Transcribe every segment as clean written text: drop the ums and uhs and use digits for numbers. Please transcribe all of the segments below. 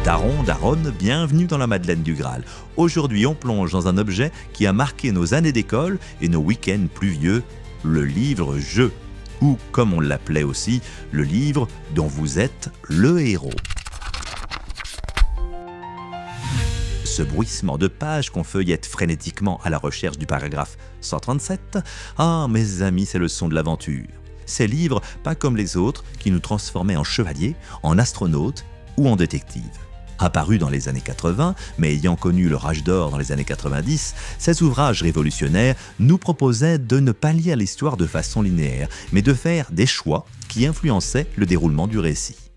Daron, daronne, bienvenue dans la Madeleine du Graal. Aujourd'hui, on plonge dans un objet qui a marqué nos années d'école et nos week-ends pluvieux, le livre-jeu. Ou, comme on l'appelait aussi, le livre dont vous êtes le héros. Ce bruissement de pages qu'on feuillette frénétiquement à la recherche du paragraphe 137, ah, mes amis, c'est le son de l'aventure. Ces livres, pas comme les autres, qui nous transformaient en chevaliers, en astronautes ou en détectives. Apparus dans les années 80, mais ayant connu leur âge d'or dans les années 90, ces ouvrages révolutionnaires nous proposaient de ne pas lire l'histoire de façon linéaire, mais de faire des choix qui influençaient le déroulement du récit.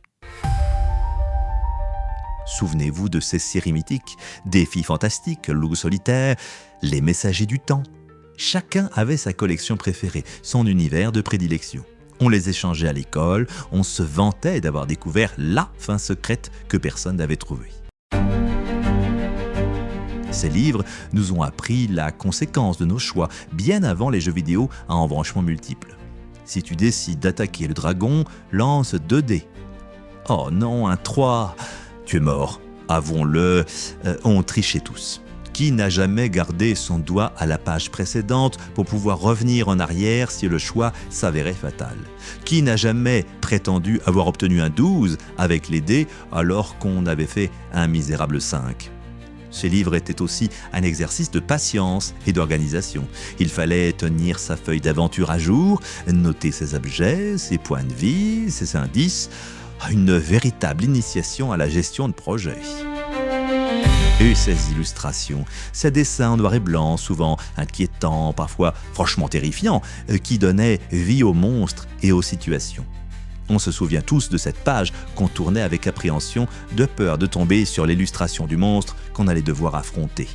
Souvenez-vous de ces séries mythiques, Défis fantastiques, Loup solitaire, Les messagers du temps. Chacun avait sa collection préférée, son univers de prédilection. On les échangeait à l'école, on se vantait d'avoir découvert la fin secrète que personne n'avait trouvée. Ces livres nous ont appris la conséquence de nos choix, bien avant les jeux vidéo à embranchements multiples. Si tu décides d'attaquer le dragon, lance 2 dés. Oh non, un 3, tu es mort. Avouons-le, on trichait tous. Qui n'a jamais gardé son doigt à la page précédente pour pouvoir revenir en arrière si le choix s'avérait fatal? Qui n'a jamais prétendu avoir obtenu un 12 avec les dés alors qu'on avait fait un misérable 5? Ces livres étaient aussi un exercice de patience et d'organisation. Il fallait tenir sa feuille d'aventure à jour, noter ses objets, ses points de vie, ses indices. Une véritable initiation à la gestion de projet. Et ces illustrations, ces dessins en noir et blanc, souvent inquiétants, parfois franchement terrifiants, qui donnaient vie aux monstres et aux situations. On se souvient tous de cette page qu'on tournait avec appréhension, de peur de tomber sur l'illustration du monstre qu'on allait devoir affronter.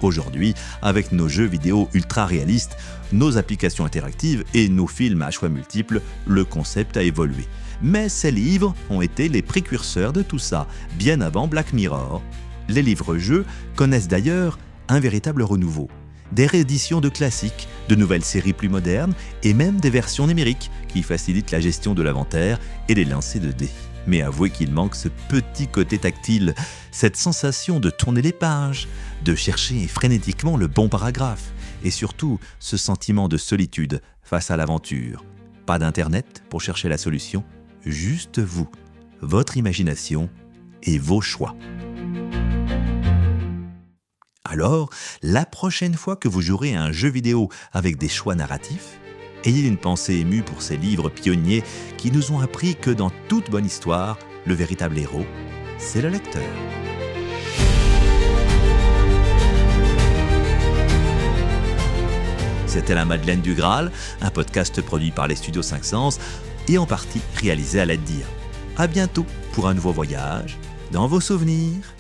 Aujourd'hui, avec nos jeux vidéo ultra réalistes, nos applications interactives et nos films à choix multiples, le concept a évolué. Mais ces livres ont été les précurseurs de tout ça, bien avant Black Mirror. Les livres-jeux connaissent d'ailleurs un véritable renouveau. Des rééditions de classiques, de nouvelles séries plus modernes et même des versions numériques qui facilitent la gestion de l'inventaire et les lancers de dés. Mais avouez qu'il manque ce petit côté tactile, cette sensation de tourner les pages, de chercher frénétiquement le bon paragraphe et surtout ce sentiment de solitude face à l'aventure. Pas d'internet pour chercher la solution, juste vous, votre imagination et vos choix. Alors, la prochaine fois que vous jouerez à un jeu vidéo avec des choix narratifs, ayez une pensée émue pour ces livres pionniers qui nous ont appris que dans toute bonne histoire, le véritable héros, c'est le lecteur. C'était la Madeleine du Graal, un podcast produit par les Studios 5 Sens et en partie réalisé à l'aide d'IA. À bientôt pour un nouveau voyage dans vos souvenirs.